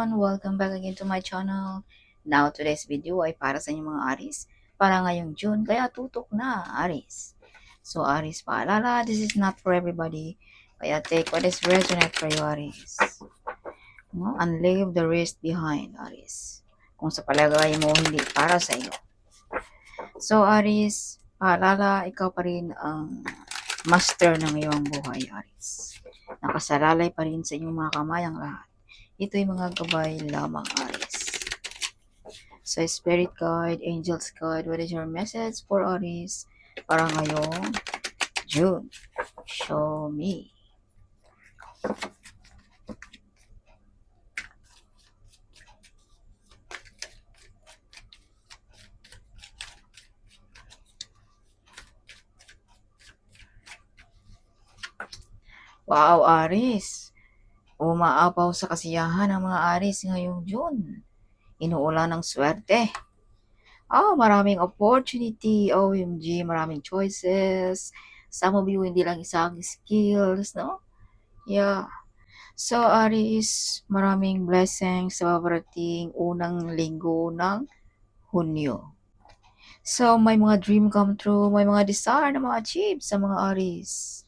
everyone! Welcome back again to my channel. Now, today's video ay para sa inyong mga Aries para ngayong June, kaya tutok na, Aries. So, Aries, paalala, this is not for everybody. Kaya take what is resonate for you, Aries. No? And leave the rest behind, Aries. Kung sa palagay mo, hindi para sa iyo. So, Aries, paalala, ikaw pa rin ang master ng iyong buhay, Aries. Nakasalalay pa rin sa inyong mga kamay ang lahat. Ito'y mga gabay lamang, Aries. So, Spirit Guide, Angels Guide, what is your message for Aries para ngayong June? Show me. Wow, Aries. Umaapaw sa kasiyahan ang mga Aries ngayong June. Inuulan ng swerte. Maraming opportunity. OMG, maraming choices. Some of you, hindi lang isang skills, no? Yeah. So, Aries, maraming blessings sa babarating unang linggo ng Hunyo. So, may mga dream come true, may mga desire na ma-achieve sa mga Aries.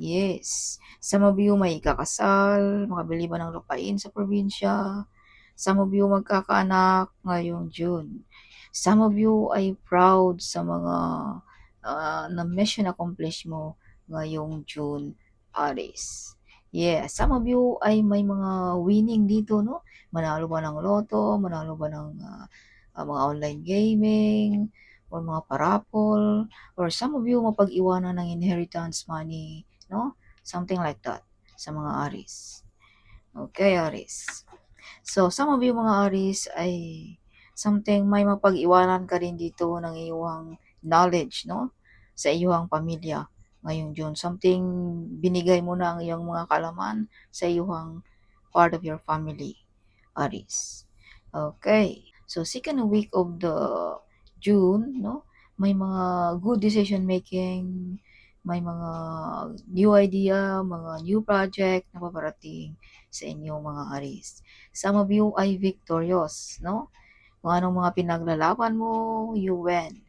Yes. Some of you may kakasal, makabili ba ng lupain sa probinsya. Some of you magkakaanak ngayong June. Some of you ay proud sa mga na mission accomplish mo ngayong June, Aries. Yeah, some of you ay may mga winning dito, no? Manalo ba ng loto, manalo ba ng mga online gaming, or mga parapol, or some of you mapag-iwanan ng inheritance money, no? Something like that sa mga Aries. Okay, Aries. So, some of you mga Aries ay something may mapag-iwanan ka rin dito ng iyong knowledge, no? Sa iyong pamilya ngayong June. Something binigay mo na ang iyong mga kalaman sa iyong part of your family, Aries. Okay. So, second week of the June, no? May mga good decision making, may mga new idea, mga new project na paparating sa inyong mga Aries. Some of you ay victorious, no? Kung anong mga pinaglalaban mo, you win,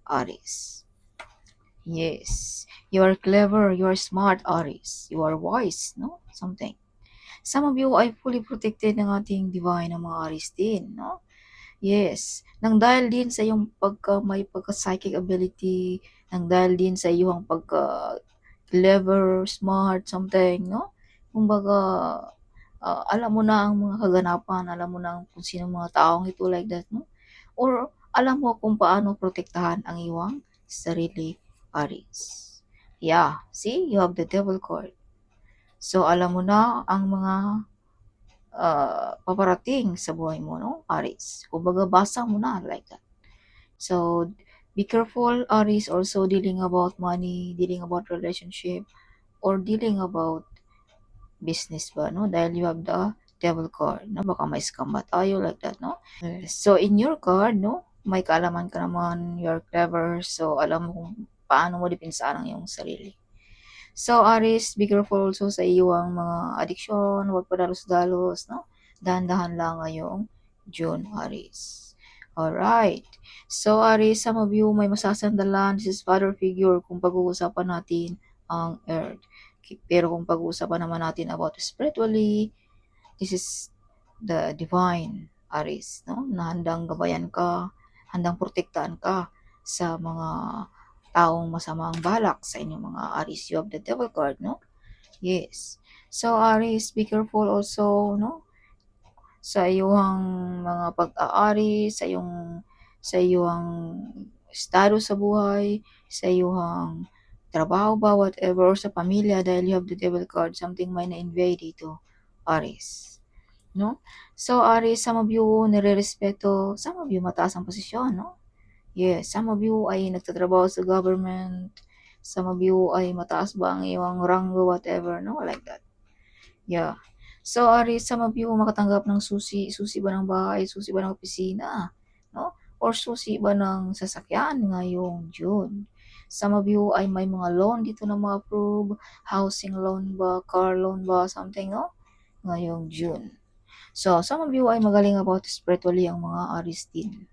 Aries. Yes. You are clever, you are smart, Aries. You are wise, no? Something. Some of you ay fully protected ng ating divine ng mga Aries din, no? Yes. Nang dahil din sa iyong may pagka-psychic ability, nang dahil din sa iyong pagka-clever, smart, something, no? Kumbaga, alam mo na ang mga kaganapan, alam mo na kung sino mga taong ito like that, no? Or alam mo kung paano protektahan ang iyong sarili, Aries. Yeah, see, you have the devil card. So, alam mo na ang mga paparating sa buhay mo, no, Aries. Kumbaga, basa mo na like that. So, be careful, Aries, also dealing about money, dealing about relationship, or dealing about business ba, no? Dahil you have the devil card, no? Baka may scam ba tayo like that, no? So, in your card, no, may kaalaman ka naman, you're clever, so alam mo kung paano mo dipinsahan ang iyong sarili. So, Aries, be careful also sa iyong mga addiction, huwag padalos-dalos, no? Dahan-dahan lang ngayong June, Aries. Alright. So, Aries, some of you may masasandalan. This is father figure kung pag-uusapan natin ang Earth. Pero kung pag-uusapan naman natin about spiritually, this is the divine, Aries, no? Na handang gabayan ka, handang protektahan ka sa mga taong masama ang balak sa inyong mga Aries. You have the devil card, no? Yes. So, Aries, be careful also, no? Sa iyong mga pag-aari, sa iyong estado sa buhay, sa iyong trabaho ba, whatever, or sa pamilya, dahil you have the devil card, something may na-invade dito, Aries. No? So, Aries, some of you nire-respeto, some of you mataas ang posisyon, no? Yes, some of you ay nagtatrabaho sa government, some of you ay mataas ba ang iyong rango, whatever, no? Like that. Yeah. So, Aries, some of you makatanggap ng susi ba ng bahay, susi ba ng opisina, no? Or susi ba ng sasakyan ngayong June. Some of you ay may mga loan dito na ma-approve, housing loan ba, car loan ba, something, no? Ngayong June. So, some of you ay magaling about spiritually ang mga Aries din.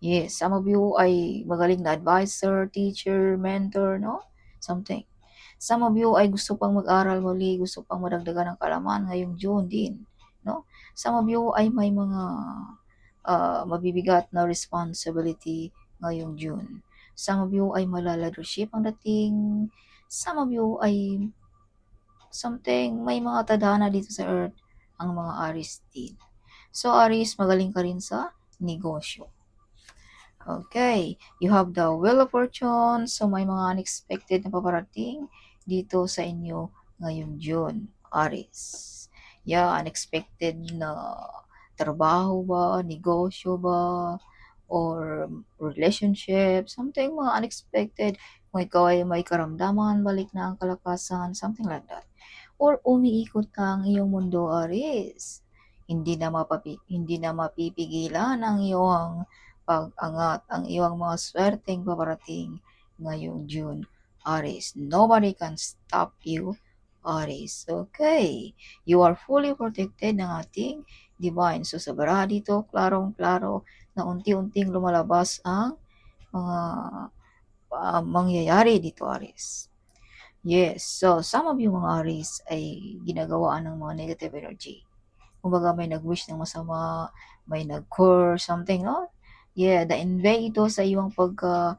Yes, some of you ay magaling na advisor, teacher, mentor, no? Something. Some of you ay gusto pang mag-aral muli, gusto pang madagdagan ng kaalaman ngayong June din, no? Some of you ay may mga mabibigat na responsibility ngayong June. Some of you ay malaleadership ang dating. Some of you ay something, may mga tadhana dito sa earth ang mga Aries din. So, Aries, magaling ka rin sa negosyo. Okay, you have the Wheel of Fortune, so may mga unexpected na paparating dito sa inyo ngayong June, Aries. Yeah, unexpected na trabaho ba, negosyo ba, or relationship, something mga unexpected. Kung ikaw ay may karamdaman, balik na ang kalakasan, something like that. Or umiikot na ang iyong mundo, Aries. Hindi na mapipigilan ang iyong pag-angat, ang iyong mga swerteng paparating ngayong June, Aries. Nobody can stop you, Aries. Okay, you are fully protected ng ating divine. So sa baraha dito, klarong-klaro na unti-unting lumalabas ang mga mangyayari dito, Aries. Yes, so some of you mga Aries ay ginagawaan ng mga negative energy. Kumbaga may nag-wish ng masama, may nag-curse, something, no? Yeah, the-invade ito sa iyong pagka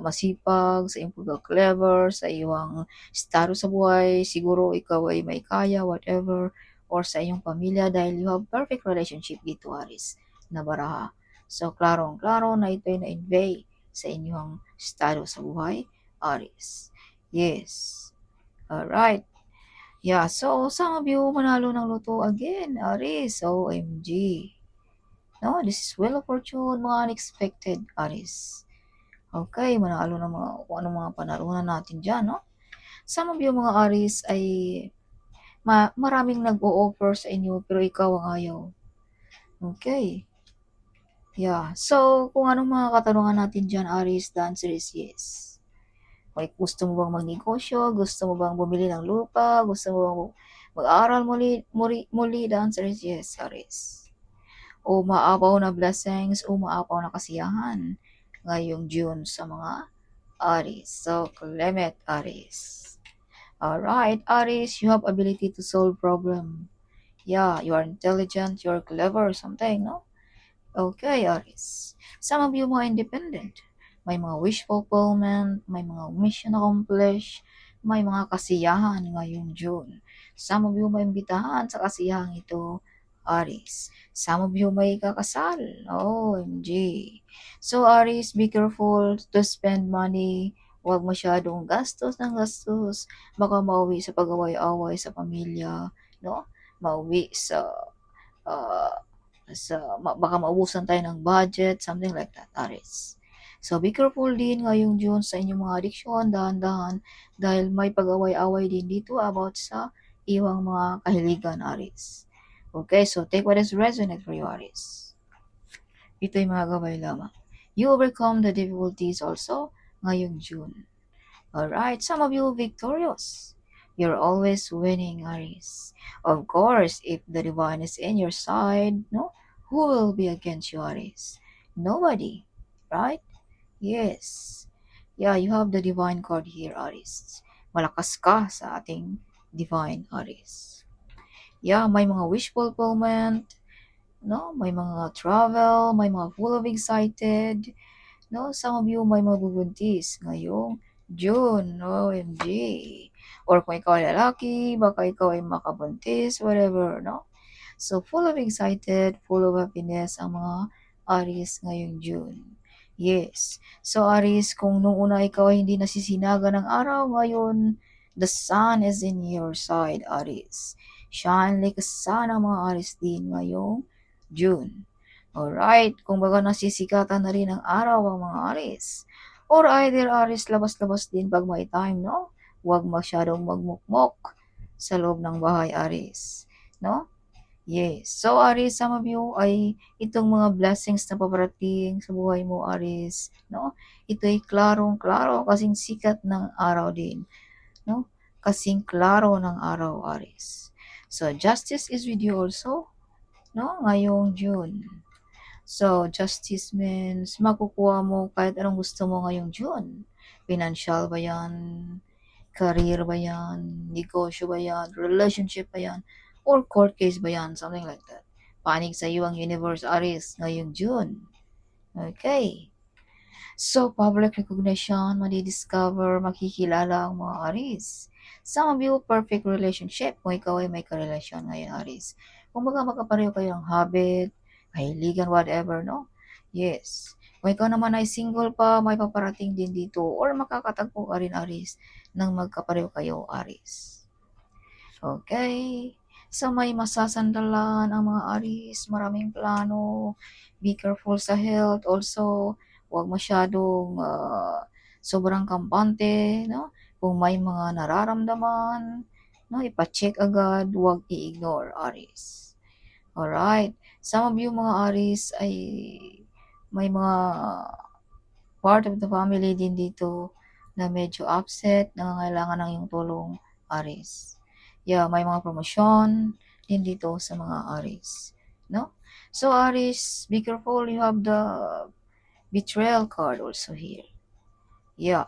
masipag, sa iyong pagka-clever, sa iyong status sa buhay, siguro ikaw ay may kaya, whatever, or sa iyong pamilya dahil you have perfect relationship dito, Aries, na baraha. So, klarong-klaro na ito ay na-invade sa inyong status sa buhay, Aries. Yes. Alright. Yeah, so some of you manalo ng loto again, Aries. OMG. No, this is Wheel of Fortune, mga unexpected, Aries. Okay, manalo ng mga, kung anong mga panalunan natin dyan, no? Some of you mga Aries ay maraming nag-o-offer sa inyo pero ikaw ang ayaw. Okay. Yeah, so kung anong mga katanungan natin dyan, Aries, the answer is yes. May gusto mo bang magnegosyo? Gusto mo bang bumili ng lupa? Gusto mo bang mag-aral muli? The answer is yes, Aries. O maapaw na blessings, o maapaw na kasiyahan ngayong June sa mga Aries. So, Clement Aries. Alright, Aries, you have ability to solve problem. Yeah, you are intelligent, you are clever, something, no? Okay, Aries. Some of you mga independent. May mga wish fulfillment, may mga mission accomplished, may mga kasiyahan ngayong June. Some of you may imbitahan sa kasiyahan ito, Aries. Some of you may kakasal. OMG. So, Aries, be careful to spend money. Huwag masyadong gastos ng gastos. Baka mauwi sa pag-away-away sa pamilya, no? Mauwi uh, baka maubusan tayo ng budget, something like that, Aries. So, be careful din ngayong June sa inyong mga addiction, dahan-dahan, dahil may pag-away-away din dito about sa iyong mga kahiligan, Aries. Okay, so take what is resonant for you, Aries. Ito'y mga gabay lamang. You overcome the difficulties also ngayong June. Alright, some of you victorious. You're always winning, Aries. Of course, if the divine is in your side, no, who will be against you, Aries? Nobody, right? Yes. Yeah, you have the divine card here, Aries. Malakas ka sa ating divine, Aries. Yeah, may mga wish fulfillment, no? May mga travel, may mga full of excited, no? Some of you may mabubuntis ngayong June, OMG. Or kung ikaw ay lalaki, baka ikaw ay makabuntis, whatever, no? So, full of excited, full of happiness ang mga Aries ngayong June. Yes. So, Aries, kung nung una ikaw ay hindi nasisinaga ng araw, ngayon, the sun is in your side, Aries. Shine like a sun ang mga Aries din ngayong June. Alright, kung baga nasisikatan na rin ang araw ang mga Aries. Or either Aries, labas-labas din pag may time, no? Huwag masyadong magmukmok sa loob ng bahay, Aries. No? Yes. So, Aries, some of you ay itong mga blessings na paparating sa buhay mo, Aries. No? Ito ay klarong-klaro kasing sikat ng araw din. No? Kasing klaro ng araw, Aries. So, justice is with you also, no? Ngayong June. So, justice means makukuha mo kahit anong gusto mo ngayong June. Financial ba yan? Career ba yan? Negosyo ba yan? Relationship ba yan? Or court case ba yan? Something like that. Panig sa iyo ang universe, Aries, ngayong June. Okay. So, public recognition, madidiscover, makikilala ang mga Aries. Some of you, perfect relationship. Kung ikaw ay may karelasyon ngayon, Aries. Kung magkapareho kayo ng habit, kahiligan, whatever, no? Yes. Kung ikaw naman ay single pa, may paparating din dito. Or makakatagpo ka rin, Aries, nang magkapareho kayo, Aries. Okay. So, may masasandalan ang mga Aries, maraming plano, be careful sa health, also, huwag masyadong sobrang kampante, no? Kung may mga nararamdaman, no, ipa-check agad, huwag i-ignore, Aries. Alright. Some of you mga Aries ay may mga part of the family din dito na medyo upset, nangangailangan ng iyong tulong, Aries. Yeah, may mga promosyon din dito sa mga Aries, no? So Aries, be careful, you have the betrayal card also here. Yeah.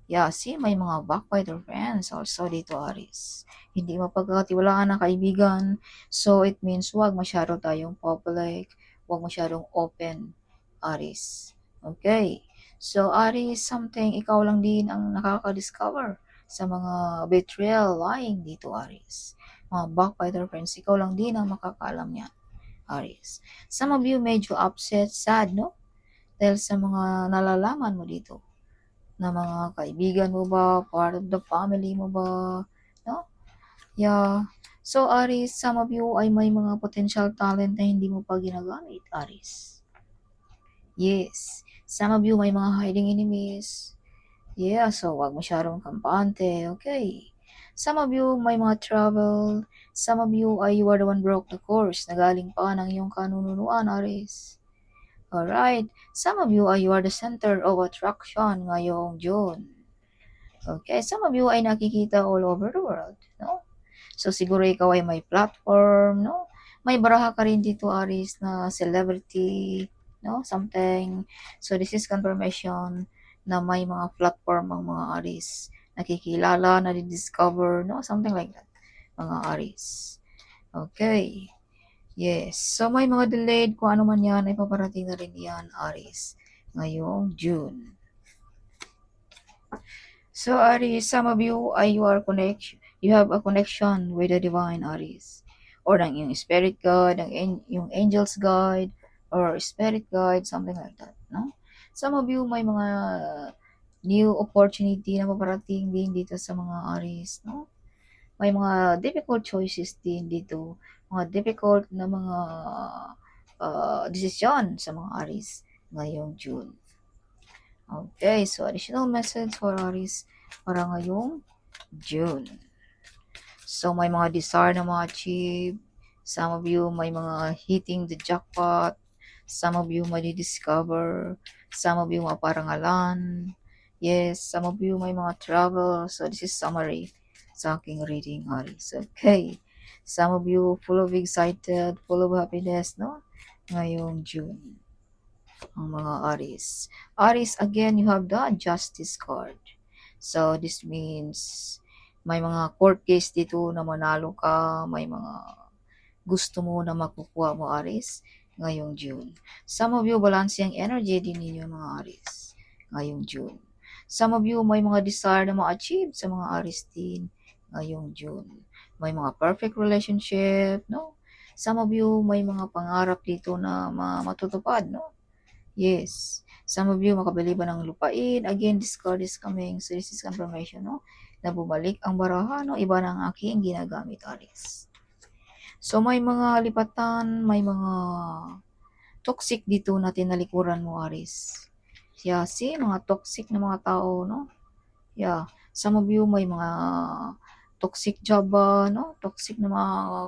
Yeah, see, may mga backbiter friends also dito, Aries. Hindi mapagkakatiwalaan ng kaibigan. So, it means wag masyado tayong public, wag masyadong open, Aries. Okay. So, Aries, something, ikaw lang din ang nakaka-discover sa mga betrayal, lying dito, Aries. Mga backbiter friends, ikaw lang din ang makakaalam niyan, Aries. Some of you medyo upset, sad, no? Dahil sa mga nalalaman mo dito na mga kaibigan mo ba, part of the family mo ba, no? Yeah. So, Aries, some of you ay may mga potential talent na hindi mo pa ginagamit, Aries. Yes. Some of you may mga hiding enemies. Yeah, so wag masyadong kampante, okay? Some of you may mga trouble. Some of you ay you are the one broke the course na galing pa ng iyong kanununuan, Aries. Alright. Some of you ay you are the center of attraction ngayong June. Okay, some of you ay nakikita all over the world, no? So siguro ikaw ay may platform, no? May baraha ka rin dito, Aries, na celebrity, no? Something. So this is confirmation na may mga platform ang mga Aries. Nakikilala, nadidiscover, no? Something like that. Mga Aries. Okay. Yes. So may mga delayed, kung ano man yan, ay paparating na rin yan, Aries. Ngayong June. So Aries, some of you ay you have a connection with the divine, Aries. Or ng yung spirit guide, yung angel's guide, or spirit guide, something like that, no? Some of you may mga new opportunity na paparating din dito sa mga Aries, no? May mga difficult choices din dito, mga difficult na mga desisyon sa mga Aries ngayong June. Okay, so additional message for Aries para ngayong June. So may mga desire na ma-achieve. Some of you may mga hitting the jackpot. Some of you may discover. Some of you maparangalan. Yes, some of you may mga travel. So this is summary sa aking reading, Aries. Okay. Some of you full of excited, full of happiness, no? Ngayong June. Ang mga Aries. Aries, again, you have the Justice card. So, this means may mga court case dito na manalo ka, may mga gusto mo na makukuha mo, Aries, ngayong June. Some of you, balance yung energy din ninyo, mga Aries, ngayong June. Some of you, may mga desire na ma-achieve sa mga Aries din ngayong June. May mga perfect relationship, no? Some of you, may mga pangarap dito na matutupad, no? Yes. Some of you makabili ba ng lupain? Again, discard is coming. So, this is confirmation, no? Na bumalik ang baraha, no? Iba na ang aking ginagamit, Aries. So, may mga lipatan, may mga toxic dito na tinalikuran mo, Aries. Yeah, see? Mga toxic na mga tao, no? Yeah. Some of you may mga toxic job ba, no? Toxic na mga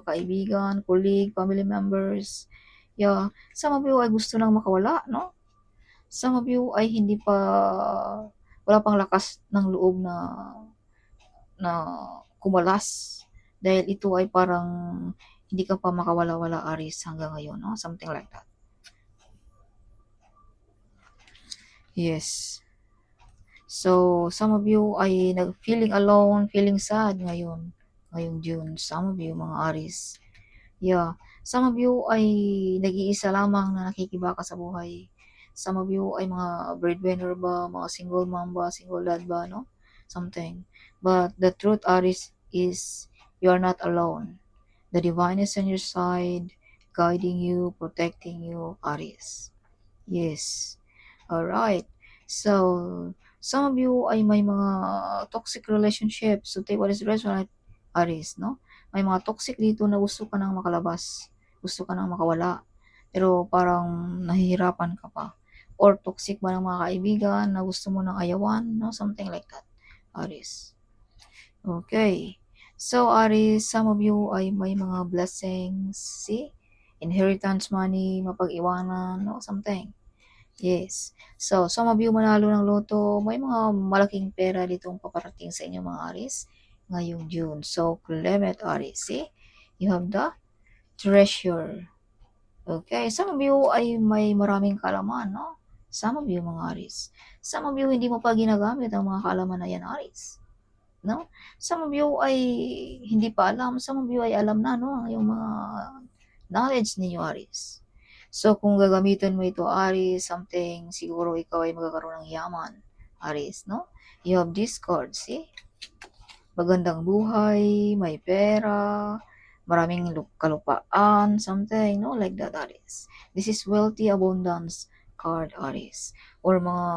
kaibigan, colleague, family members. Yeah. Some of you ay gusto nang makawala, no? Some of you ay hindi pa, wala pang lakas ng loob na kumalas, Dahil ito ay parang hindi ka pa makawala-wala, Aries, hanggang ngayon, no? Something like that. Yes. So, some of you ay feeling alone, feeling sad ngayon. Ngayong June. Some of you, mga Aries. Yeah. Some of you ay nag-iisa lamang na nakikibaka sa buhay. Some of you ay mga breadwinner ba, mga single mom ba, single dad ba, no? Something. But the truth, Aries, is you are not alone. The divine is on your side, guiding you, protecting you, Aries. Yes. Alright. So, some of you ay may mga toxic relationships. So, take what is resonant, Aries, no? May mga toxic dito na gusto ka nang makalabas. Gusto ka nang makawala. Pero parang nahihirapan ka pa. Or toxic ba ng mga kaibigan na gusto mo nang ayawan, no? Something like that, Aries. Okay. So, Aries, some of you ay may mga blessings. See? Inheritance money, mapag-iwanan, no? Something. Yes. So, some of you manalo ng loto, may mga malaking pera ditong paparating sa inyo, mga Aries ngayong June. So, claim it, Aries. See? You have the treasure. Okay. Some of you ay may maraming kalaman, no? Some of you, mga Aries. Some of you, hindi mo pa ginagamit ang mga kalaman na yan, Aries. No? Some of you ay hindi pa alam. Some of you ay alam na, no? Yung mga knowledge ninyo, Aries. So, kung gagamitin mo ito, Aries, something, siguro ikaw ay magkakaroon ng yaman, Aries, no? You have discord, see? Magandang buhay, may pera, maraming kalupaan, something, no? Like that, Aries. This is wealthy abundance card, Aries. Or mga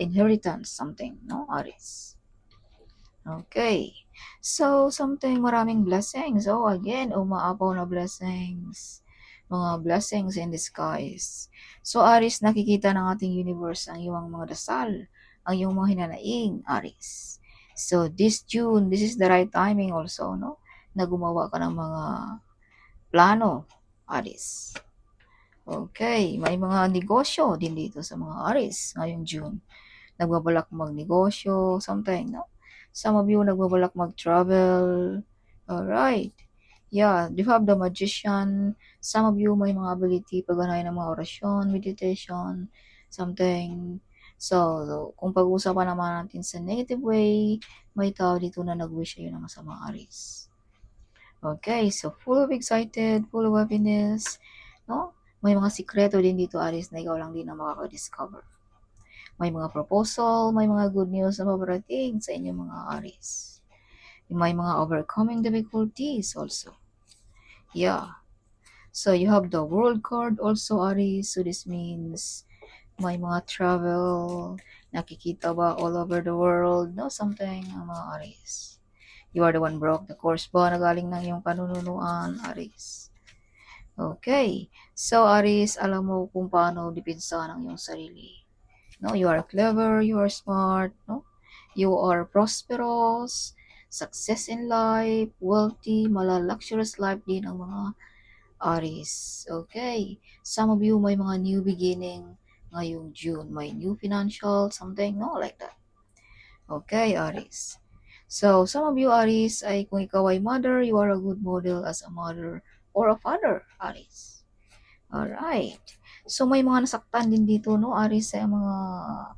inheritance, something, no? Aries. Okay. So, something maraming blessings. Oh, again, umaapaw na blessings. Mga blessings in disguise. So, Aries, nakikita ng ating universe ang iyong mga dasal, ang iyong mga hinanaing, Aries. So, this June, this is the right timing also, no? Na gumawa ka ng mga plano, Aries. Okay, may mga negosyo din dito sa mga Aries ngayong June. Nagbabalak magnegosyo, something, no? Some of you nagbabalak mag-travel. Alright. Yeah, you have the magician. Some of you may mga ability pagganahin ng mga orasyon, meditation, something. So, kung pag-uusapan naman natin sa negative way, may tao dito na nag-wish sa'yo ng masamang Aries. Okay, so full of excited, full of happiness, no? May mga sikreto din dito, Aries, na ikaw lang din na makaka-discover. May mga proposal, may mga good news na paparating sa inyong mga Aries. May mga overcoming difficulties also. Yeah. So, you have the world card also, Aries. So, this means may mga travel, nakikita ba all over the world, no? Something, mga Aries. You are the one broke the course ba na galing ng iyong panununuan, Aries. Okay. So, Aries, alam mo kung paano dipinsahan ang iyong sarili. No, you are clever, you are smart, no? You are prosperous, success in life, wealthy, luxurious life din ang mga Aries. Okay. Some of you may mga new beginning ngayong June. May new financial, something, no? Like that. Okay, Aries. So, some of you, Aries, ay kung ikaw ay mother, you are a good model as a mother or a father, Aries. Alright. So, may mga nasaktan din dito, no, Aries, uh,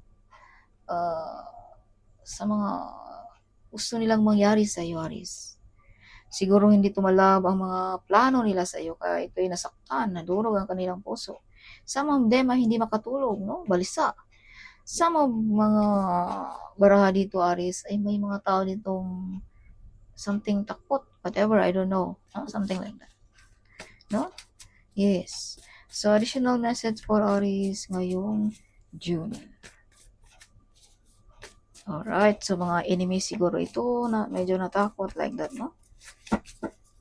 sa mga gusto nilang mangyari sa iyo, Aries. Siguro hindi tumalab ang mga plano nila sa iyo, kaya ito'y nasaktan, nadurog ang kanilang puso. Some of them ay hindi makatulog, no? Balisa. Some of mga baraha dito, Aries, ay may mga tao ditong something takot, whatever, I don't know. No? Something like that. No? Yes. So, additional message for Aries ngayong June. Alright, so mga enemy siguro ito na medyo natakot like that, no?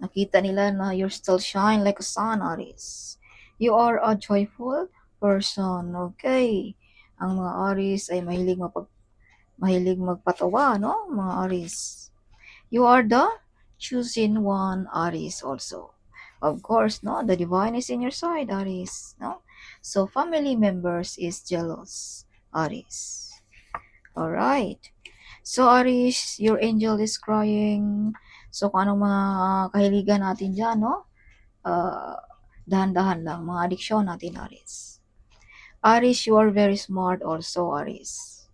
Nakita nila na you're still shine like a sun, Aries. You are a joyful person, okay? Ang mga Aries ay mahilig magpatawa, no? Mga Aries. You are the chosen one, Aries also. Of course, no? The divine is in your side, Aries, no? So, family members is jealous, Aries. Alright. So, Aris, your angel is crying. So, kung anong mga kahiligan natin dyan, no? Uh, dahan-dahan lang, mga adiksyon natin, Aris. Aris, you are very smart also, Aris.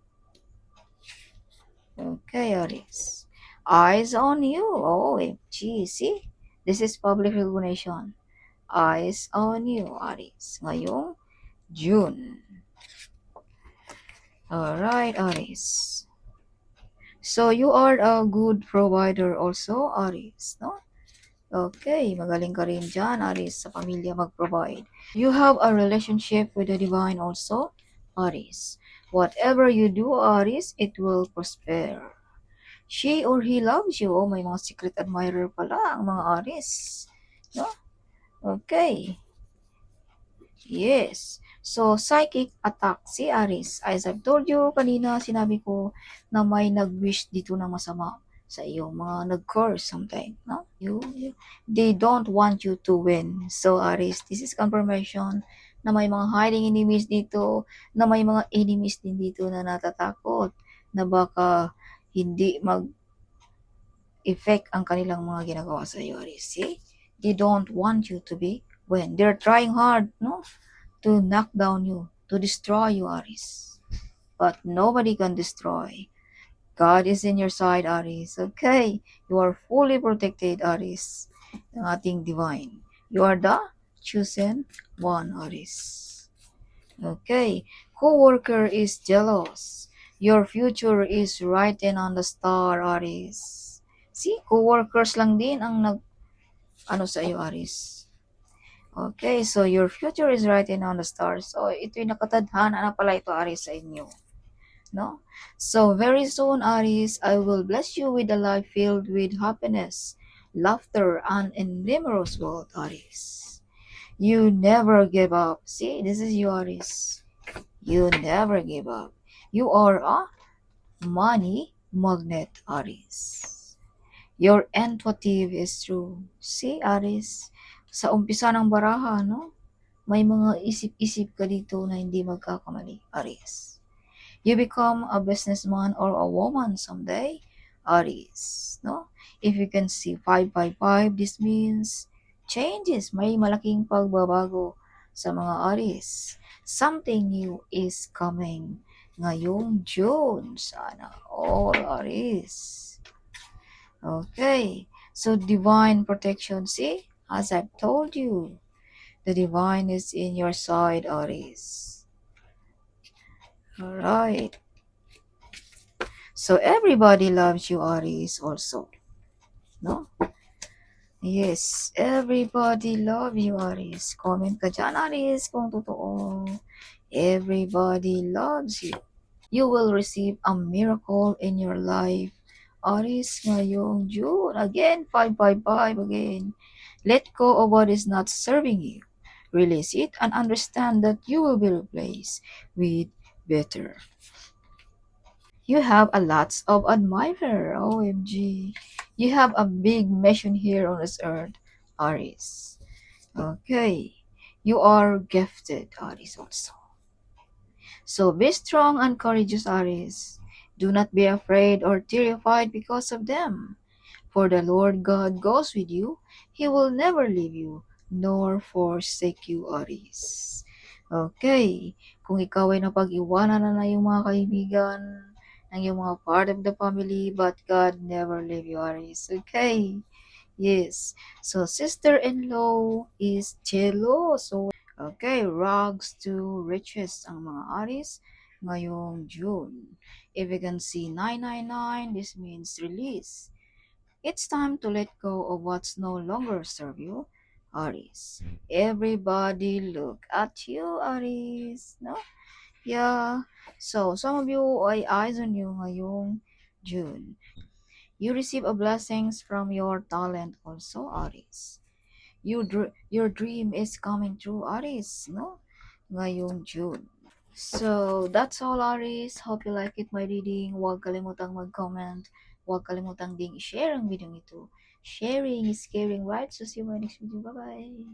Okay, Aris. Eyes on you. OMG, see? This is public recognition. Eyes on you, Aris. Ngayong June. Alright, Aris. So, you are a good provider also, Aris, no? Okay, magaling ka rin dyan, Aris, sa pamilya mag-provide. You have a relationship with the divine also, Aris. Whatever you do, Aris, it will prosper. She or he loves you. Oh, may mga secret admirer pala ang mga Aris. No? Okay. Yes. So, psychic attack si Aris. As I've told you kanina, sinabi ko na may nag-wish dito ng masama sa iyo. Mga nag-curse something. No? They don't want you to win. So, Aris, this is confirmation na may mga hiding enemies dito, na may mga enemies din dito na natatakot na baka hindi effect ang kanilang mga ginagawa sa iyo, Aris. See? They don't want you to be win. They're trying hard, no? To knock down you, to destroy you, Aris. But nobody can destroy. God is in your side, Aris. Okay? You are fully protected, Aris. Ng ating divine. You are the chosen one, Aris. Okay? Co-worker is jealous. Your future is written on the star, Aris. See? Co-workers lang din ang sa iyo, Aris. Okay, so your future is written on the stars. So, ito'y nakatadhana na pala ito, Aris, sa inyo. No? So, very soon, Aris, I will bless you with a life filled with happiness, laughter, and numerous world, Aris. You never give up. See, this is you, Aris. You never give up. You are a money magnet, Aris. Your intuitive is true. See, Aris, sa umpisa ng baraha, no? May mga isip-isip ka dito na hindi magkakamali, Aris. You become a businessman or a woman someday, Aris, no? If you can see 555, this means changes. May malaking pagbabago sa mga Aris. Something new is coming ngayong June. Sana all, Aris. Okay, so divine protection. See, as I've told you, the divine is in your side, Aries. Alright. So everybody loves you, Aries, also. No? Yes, everybody loves you, Aries. Comment ka dyan, Aries, kung totoo. Everybody loves you. You will receive a miracle in your life. Aries, ngayong June. Again, 555 again. Let go of what is not serving you. Release it and understand that you will be replaced with better. You have a lots of admirer. OMG. You have a big mission here on this earth, Aries. Okay. You are gifted, Aries, also. So be strong and courageous, Aries. Do not be afraid or terrified because of them. For the Lord God goes with you. He will never leave you, nor forsake you, Aries. Okay. Kung ikaw ay napag-iwanan na yung mga kaibigan, ng yung mga part of the family, but God never leave you, Aries. Okay. Yes. So, sister-in-law is jealous. So, okay, rags to riches ang mga Aries ngayong June. If you can see 999, this means release. It's time to let go of what's no longer serve you, Aries. Everybody look at you, Aries. No? Yeah. So, some of you ay eyes on you ngayong June. You receive a blessings from your talent also, Aries. Your dream is coming true, Aries, no? Ngayong June. So, that's all, Aries. Hope you like it, my reading. Huwag kalimutang mag-comment. Huwag kalimutang ding i-share ang video ito. Sharing is caring, right? So, see you in my next video. Bye-bye!